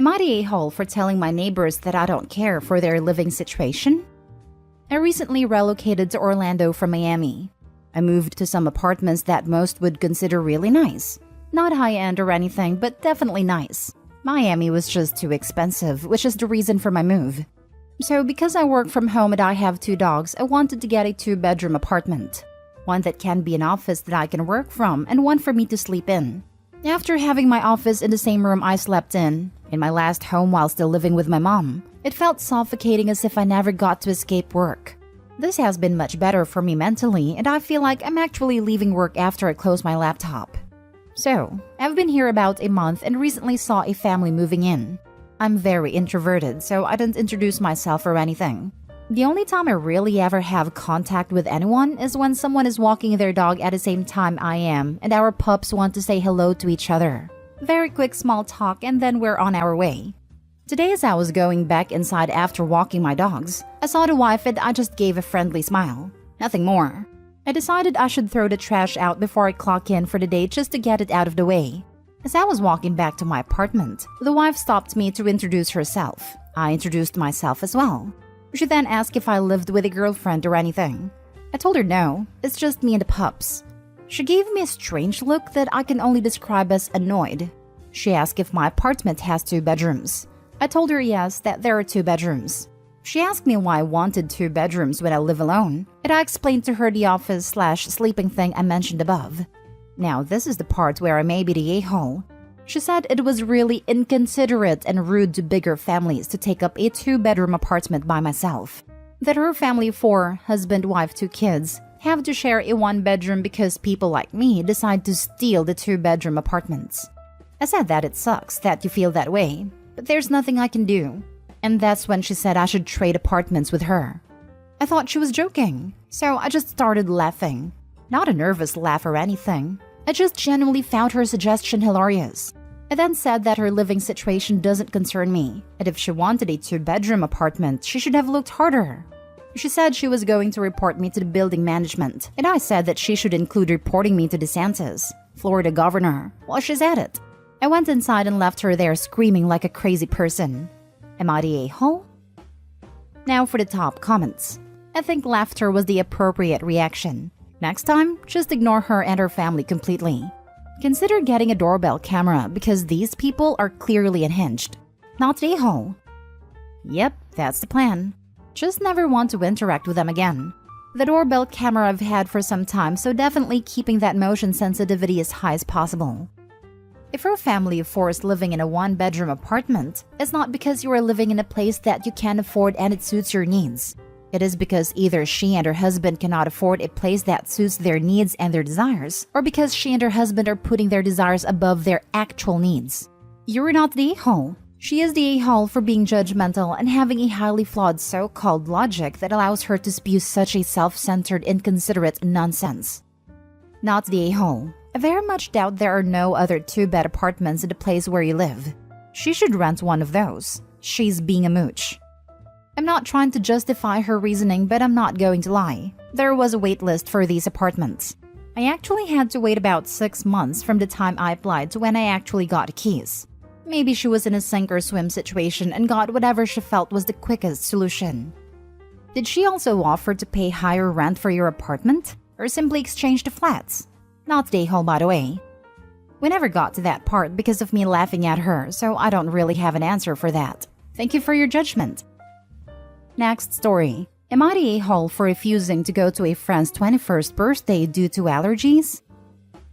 Am I the a-hole for telling my neighbors that I don't care for their living situation? I recently relocated to Orlando from Miami. I moved to some apartments that most would consider really nice. Not high-end or anything, but definitely nice. Miami was just too expensive, which is the reason for my move. So because I work from home and I have 2 dogs, I wanted to get a 2-bedroom apartment. One that can be an office that I can work from and one for me to sleep in. After having my office in the same room I slept in my last home while still living with my mom, it felt suffocating as if I never got to escape work. This has been much better for me mentally, and I feel like I'm actually leaving work after I close my laptop. So, I've been here about a month and recently saw a family moving in. I'm very introverted, so I didn't introduce myself or anything. The only time I really ever have contact with anyone is when someone is walking their dog at the same time I am, and our pups want to say hello to each other. Very quick small talk and then we're on our way. Today as I was going back inside after walking my dogs, I saw the wife and I just gave a friendly smile. Nothing more. I decided I should throw the trash out before I clock in for the day just to get it out of the way. As I was walking back to my apartment, the wife stopped me to introduce herself. I introduced myself as well. She then asked if I lived with a girlfriend or anything. I told her no, it's just me and the pups. She gave me a strange look that I can only describe as annoyed. She asked if my apartment has 2 bedrooms. I told her yes, that there are 2 bedrooms. She asked me why I wanted 2 bedrooms when I live alone, and I explained to her the office/sleeping thing I mentioned above. Now this is the part where I may be the a-hole. She said it was really inconsiderate and rude to bigger families to take up a 2-bedroom apartment by myself. That her family of 4, husband, wife, 2 kids, have to share a 1-bedroom because people like me decide to steal the 2-bedroom apartments. I said that it sucks that you feel that way, but there's nothing I can do. And that's when she said I should trade apartments with her. I thought she was joking, so I just started laughing. Not a nervous laugh or anything. I just genuinely found her suggestion hilarious. I then said that her living situation doesn't concern me, and if she wanted a 2-bedroom apartment, she should have looked harder. She said she was going to report me to the building management, and I said that she should include reporting me to DeSantis, Florida governor, while she's at it. I went inside and left her there screaming like a crazy person. Am I the a-hole? Now for the top comments. I think laughter was the appropriate reaction. Next time, just ignore her and her family completely. Consider getting a doorbell camera because these people are clearly unhinged. Not the a-hole. Yep, that's the plan. Just never want to interact with them again. The doorbell camera I've had for some time, so definitely keeping that motion sensitivity as high as possible. If your family of 4 is living in a 1-bedroom apartment, it's not because you are living in a place that you can't afford and it suits your needs. It is because either she and her husband cannot afford a place that suits their needs and their desires, or because she and her husband are putting their desires above their actual needs. You're not the a-hole. She is the a-hole for being judgmental and having a highly flawed so-called logic that allows her to spew such a self-centered, inconsiderate nonsense. Not the a-hole. I very much doubt there are no other 2-bed apartments in the place where you live. She should rent one of those. She's being a mooch. I'm not trying to justify her reasoning, but I'm not going to lie. There was a wait list for these apartments. I actually had to wait about 6 months from the time I applied to when I actually got keys. Maybe she was in a sink or swim situation and got whatever she felt was the quickest solution. Did she also offer to pay higher rent for your apartment? Or simply exchange the flats? Not the a-hole, by the way. We never got to that part because of me laughing at her, so I don't really have an answer for that. Thank you for your judgment. Next story. Am I the a-hole for refusing to go to a friend's 21st birthday due to allergies?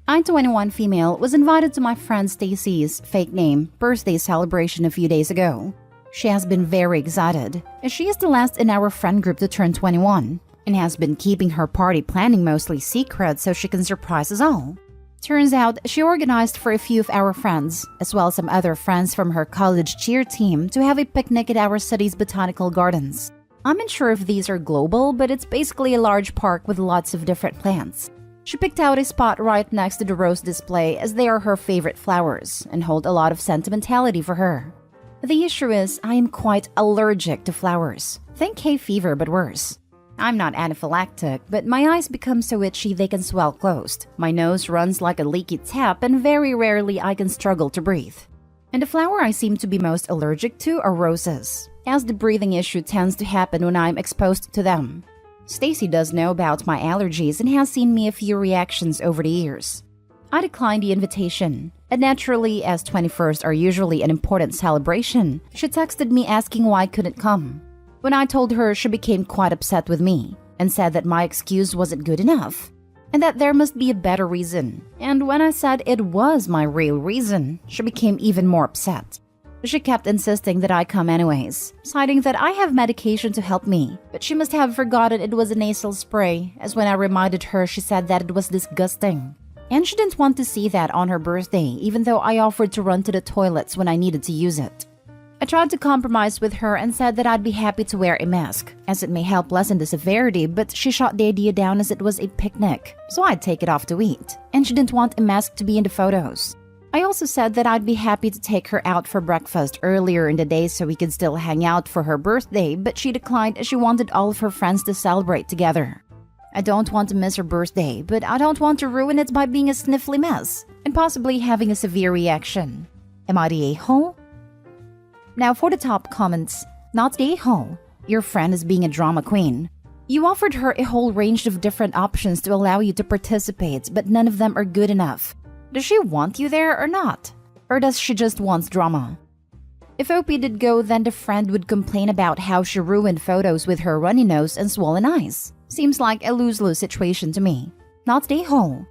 I, 21 female, was invited to my friend Stacy's, fake name, birthday celebration a few days ago. She has been very excited, as she is the last in our friend group to turn 21, and has been keeping her party planning mostly secret so she can surprise us all. Turns out, she organized for a few of our friends, as well as some other friends from her college cheer team, to have a picnic at our city's botanical gardens. I'm not sure if these are global, but it's basically a large park with lots of different plants. She picked out a spot right next to the rose display as they are her favorite flowers and hold a lot of sentimentality for her. The issue is, I am quite allergic to flowers. Think hay fever, but worse. I'm not anaphylactic, but my eyes become so itchy they can swell closed. My nose runs like a leaky tap, and very rarely I can struggle to breathe. And the flower I seem to be most allergic to are roses, as the breathing issue tends to happen when I'm exposed to them. Stacy does know about my allergies and has seen me a few reactions over the years. I declined the invitation, and naturally, as 21st are usually an important celebration, she texted me asking why I couldn't come. When I told her, she became quite upset with me and said that my excuse wasn't good enough and that there must be a better reason. And when I said it was my real reason, she became even more upset. She kept insisting that I come anyways, citing that I have medication to help me, but she must have forgotten it was a nasal spray, as when I reminded her, she said that it was disgusting. And she didn't want to see that on her birthday, even though I offered to run to the toilets when I needed to use it. I tried to compromise with her and said that I'd be happy to wear a mask, as it may help lessen the severity, but she shot the idea down as it was a picnic, so I'd take it off to eat, and she didn't want a mask to be in the photos. I also said that I'd be happy to take her out for breakfast earlier in the day so we could still hang out for her birthday, but she declined as she wanted all of her friends to celebrate together. I don't want to miss her birthday, but I don't want to ruin it by being a sniffly mess and possibly having a severe reaction. Am I the a-hole? Now for the top comments. Not the a-hole. Your friend is being a drama queen. You offered her a whole range of different options to allow you to participate, but none of them are good enough. Does she want you there or not? Or does she just want drama? If Opie did go, then the friend would complain about how she ruined photos with her runny nose and swollen eyes. Seems like a lose-lose situation to me. Not the a-hole.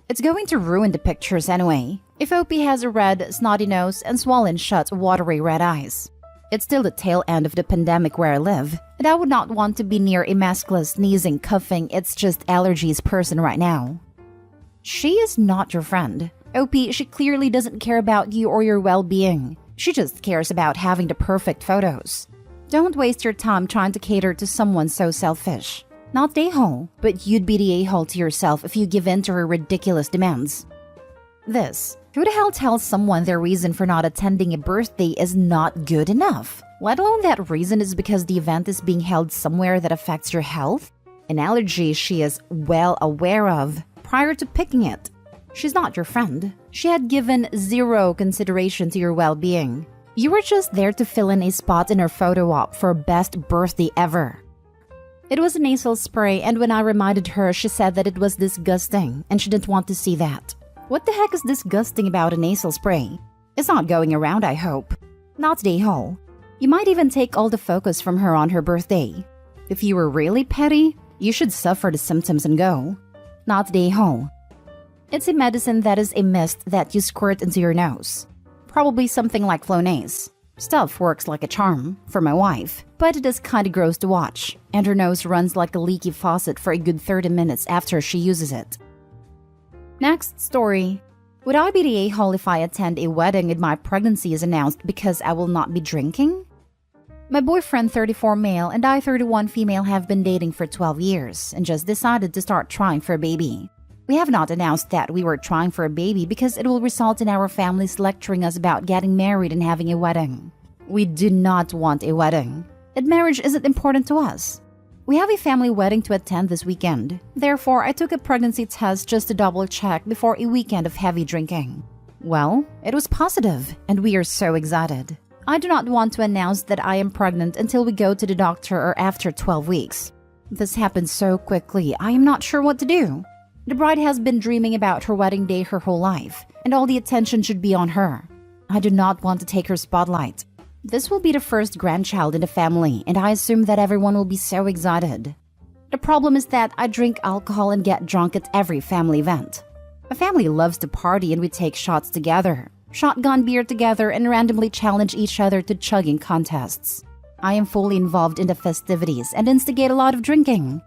It's going to ruin the pictures anyway. If Opie has a red, snotty nose and swollen shut, watery red eyes. It's still the tail end of the pandemic where I live, and I would not want to be near a maskless, sneezing, coughing, it's just allergies person right now. She is not your friend. Opie, she clearly doesn't care about you or your well-being. She just cares about having the perfect photos. Don't waste your time trying to cater to someone so selfish. Not the a-hole, but you'd be the a-hole to yourself if you give in to her ridiculous demands. This. Who the hell tells someone their reason for not attending a birthday is not good enough? Let alone that reason is because the event is being held somewhere that affects your health? An allergy she is well aware of prior to picking it. She's not your friend. She had given zero consideration to your well-being. You were just there to fill in a spot in her photo op for best birthday ever. It was a nasal spray, and when I reminded her, she said that it was disgusting and she didn't want to see that. What the heck is disgusting about a nasal spray? It's not going around, I hope. Not the a-hole. You might even take all the focus from her on her birthday. If you were really petty, you should suffer the symptoms and go. Not the a-hole. It's a medicine that is a mist that you squirt into your nose. Probably something like Flonase. Stuff works like a charm for my wife, but it is kinda gross to watch, and her nose runs like a leaky faucet for a good 30 minutes after she uses it. Next story. Would I be the a-hole if I attend a wedding and my pregnancy is announced because I will not be drinking? My boyfriend, 34 male, and I, 31 female, have been dating for 12 years and just decided to start trying for a baby. We have not announced that we were trying for a baby because it will result in our families lecturing us about getting married and having a wedding. We do not want a wedding. And marriage isn't important to us. We have a family wedding to attend this weekend. Therefore, I took a pregnancy test just to double check before a weekend of heavy drinking. Well, it was positive, and we are so excited. I do not want to announce that I am pregnant until we go to the doctor or after 12 weeks. This happened so quickly, I am not sure what to do. The bride has been dreaming about her wedding day her whole life, and all the attention should be on her. I do not want to take her spotlight. This will be the first grandchild in the family, and I assume that everyone will be so excited. The problem is that I drink alcohol and get drunk at every family event. My family loves to party and we take shots together, shotgun beer together, and randomly challenge each other to chugging contests. I am fully involved in the festivities and instigate a lot of drinking.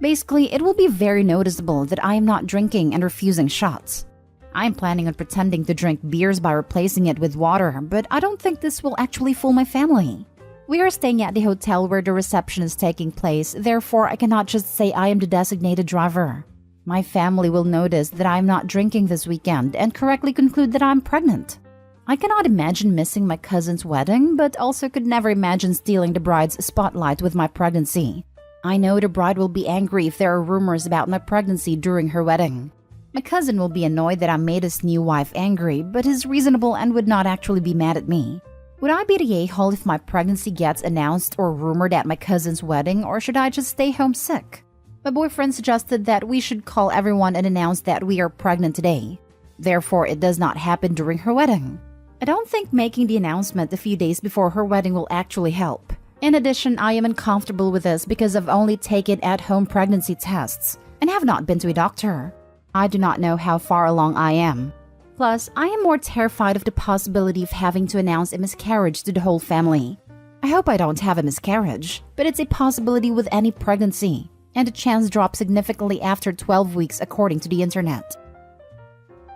Basically, it will be very noticeable that I am not drinking and refusing shots. I am planning on pretending to drink beers by replacing it with water, but I don't think this will actually fool my family. We are staying at the hotel where the reception is taking place, therefore I cannot just say I am the designated driver. My family will notice that I am not drinking this weekend and correctly conclude that I am pregnant. I cannot imagine missing my cousin's wedding, but also could never imagine stealing the bride's spotlight with my pregnancy. I know the bride will be angry if there are rumors about my pregnancy during her wedding. My cousin will be annoyed that I made his new wife angry, but is reasonable and would not actually be mad at me. Would I be the a-hole if my pregnancy gets announced or rumored at my cousin's wedding, or should I just stay home sick? My boyfriend suggested that we should call everyone and announce that we are pregnant today. Therefore, it does not happen during her wedding. I don't think making the announcement a few days before her wedding will actually help. In addition, I am uncomfortable with this because I've only taken at-home pregnancy tests and have not been to a doctor. I do not know how far along I am. Plus, I am more terrified of the possibility of having to announce a miscarriage to the whole family. I hope I don't have a miscarriage, but it's a possibility with any pregnancy, and the chance drops significantly after 12 weeks according to the internet.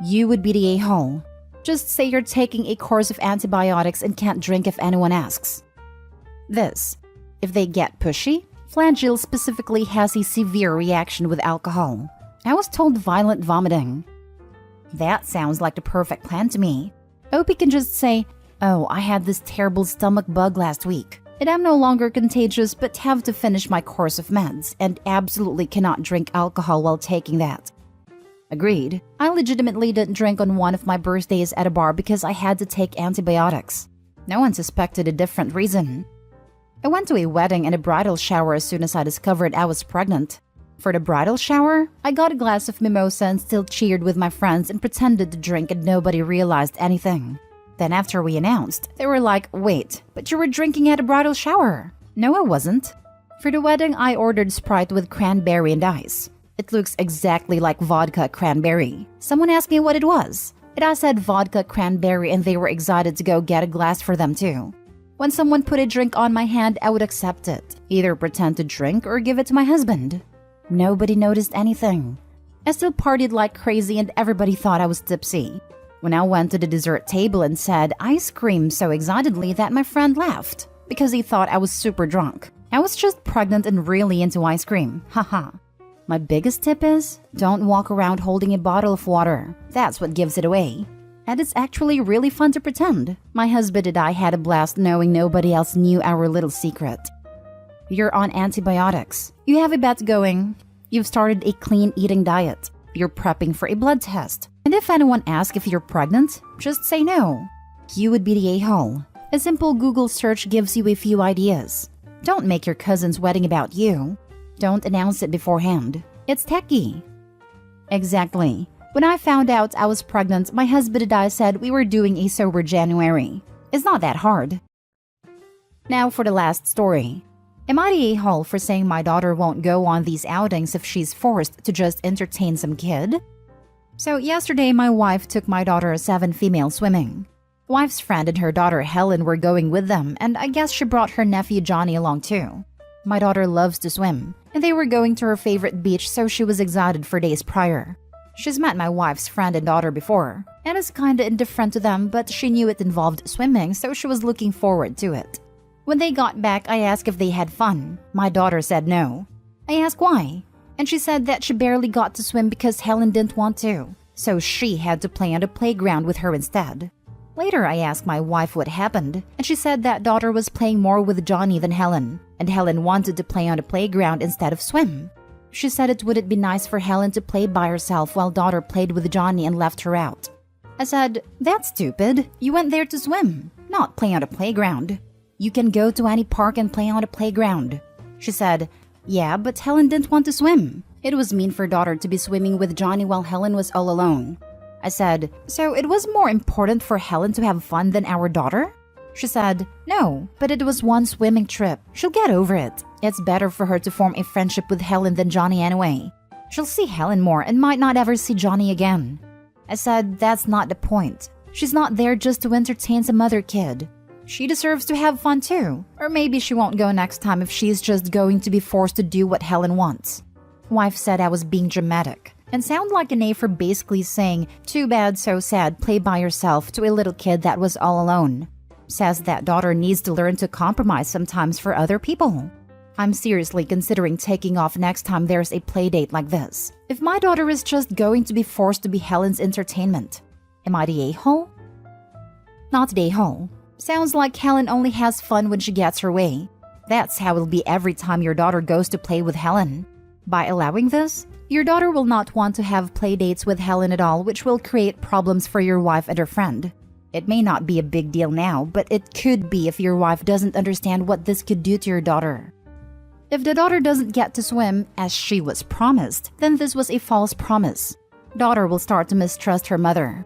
You would be the a-hole. Just say you're taking a course of antibiotics and can't drink if anyone asks. This. If they get pushy, Flagyl specifically has a severe reaction with alcohol. I was told violent vomiting. That sounds like the perfect plan to me. Hope he can just say, "Oh, I had this terrible stomach bug last week, and I'm no longer contagious but have to finish my course of meds and absolutely cannot drink alcohol while taking that." Agreed. I legitimately didn't drink on one of my birthdays at a bar because I had to take antibiotics. No one suspected a different reason. I went to a wedding and a bridal shower as soon as I discovered I was pregnant. For the bridal shower, I got a glass of mimosa and still cheered with my friends and pretended to drink and nobody realized anything. Then after we announced, they were like, "Wait, but you were drinking at a bridal shower." No, I wasn't. For the wedding, I ordered Sprite with cranberry and ice. It looks exactly like vodka cranberry. Someone asked me what it was, and I said vodka cranberry, and they were excited to go get a glass for them too. When someone put a drink on my hand, I would accept it, either pretend to drink or give it to my husband. Nobody noticed anything. I still partied like crazy and everybody thought I was tipsy. When I went to the dessert table and said ice cream so excitedly that my friend laughed because he thought I was super drunk. I was just pregnant and really into ice cream. Haha. My biggest tip is, don't walk around holding a bottle of water. That's what gives it away. And it's actually really fun to pretend. My husband and I had a blast knowing nobody else knew our little secret. You're on antibiotics. You have a bet going. You've started a clean eating diet. You're prepping for a blood test. And if anyone asks if you're pregnant, just say no. You would be the a-hole. A simple Google search gives you a few ideas. Don't make your cousin's wedding about you. Don't announce it beforehand. It's techie. Exactly. When I found out I was pregnant, my husband and I said we were doing a sober January. It's not that hard. Now for the last story. Am I the a-hole for saying my daughter won't go on these outings if she's forced to just entertain some kid? So yesterday, my wife took my daughter 7 female swimming. Wife's friend and her daughter Helen were going with them, and I guess she brought her nephew Johnny along too. My daughter loves to swim, and they were going to her favorite beach, so she was excited for days prior. She's met my wife's friend and daughter before, and is kinda indifferent to them, but she knew it involved swimming, so she was looking forward to it. When they got back, I asked if they had fun. My daughter said no. I asked why, and she said that she barely got to swim because Helen didn't want to, so she had to play on the playground with her instead. Later, I asked my wife what happened, and she said that daughter was playing more with Johnny than Helen, and Helen wanted to play on the playground instead of swim. She said it wouldn't be nice for Helen to play by herself while daughter played with Johnny and left her out. I said, "That's stupid. You went there to swim, not play on the playground. You can go to any park and play on the playground." She said, "Yeah, but Helen didn't want to swim. It was mean for daughter to be swimming with Johnny while Helen was all alone." I said, "So it was more important for Helen to have fun than our daughter?" She said, "No, but it was one swimming trip. She'll get over it. It's better for her to form a friendship with Helen than Johnny anyway. She'll see Helen more and might not ever see Johnny again." I said, "That's not the point. She's not there just to entertain some other kid. She deserves to have fun too. Or maybe she won't go next time if she's just going to be forced to do what Helen wants." Wife said I was being dramatic and sound like an A for basically saying, "Too bad, so sad, play by yourself," to a little kid that was all alone. Says that daughter needs to learn to compromise sometimes for other people. I'm seriously considering taking off next time there's a play date like this. If my daughter is just going to be forced to be Helen's entertainment, am I the a-hole? Not the a-hole. Sounds like Helen only has fun when she gets her way. That's how it'll be every time your daughter goes to play with Helen. By allowing this, Your daughter will not want to have play dates with Helen at all, which will create problems for your wife and her friend. It may not be a big deal now, but it could be if your wife doesn't understand what this could do to your daughter. If the daughter doesn't get to swim, as she was promised, then this was a false promise. Daughter will start to mistrust her mother.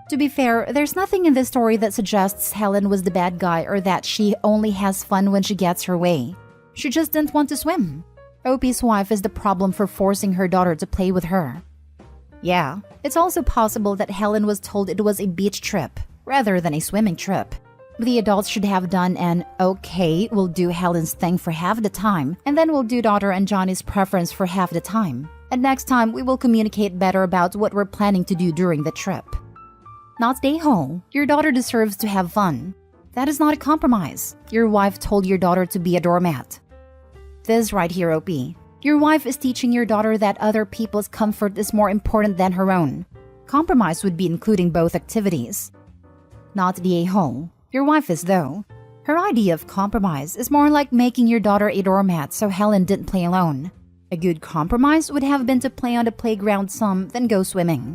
To be fair, there's nothing in this story that suggests Helen was the bad guy or that she only has fun when she gets her way. She just didn't want to swim. Opie's wife is the problem for forcing her daughter to play with her. Yeah, it's also possible that Helen was told it was a beach trip rather than a swimming trip. The adults should have done an okay, we'll do Helen's thing for half the time, and then we'll do daughter and Johnny's preference for half the time. And next time, we will communicate better about what we're planning to do during the trip. Not stay home. Your daughter deserves to have fun. That is not a compromise. Your wife told your daughter to be a doormat. This right here, OP. Your wife is teaching your daughter that other people's comfort is more important than her own. Compromise would be including both activities. Not the a-hole. Your wife is, though. Her idea of compromise is more like making your daughter a doormat so Helen didn't play alone. A good compromise would have been to play on the playground some, then go swimming.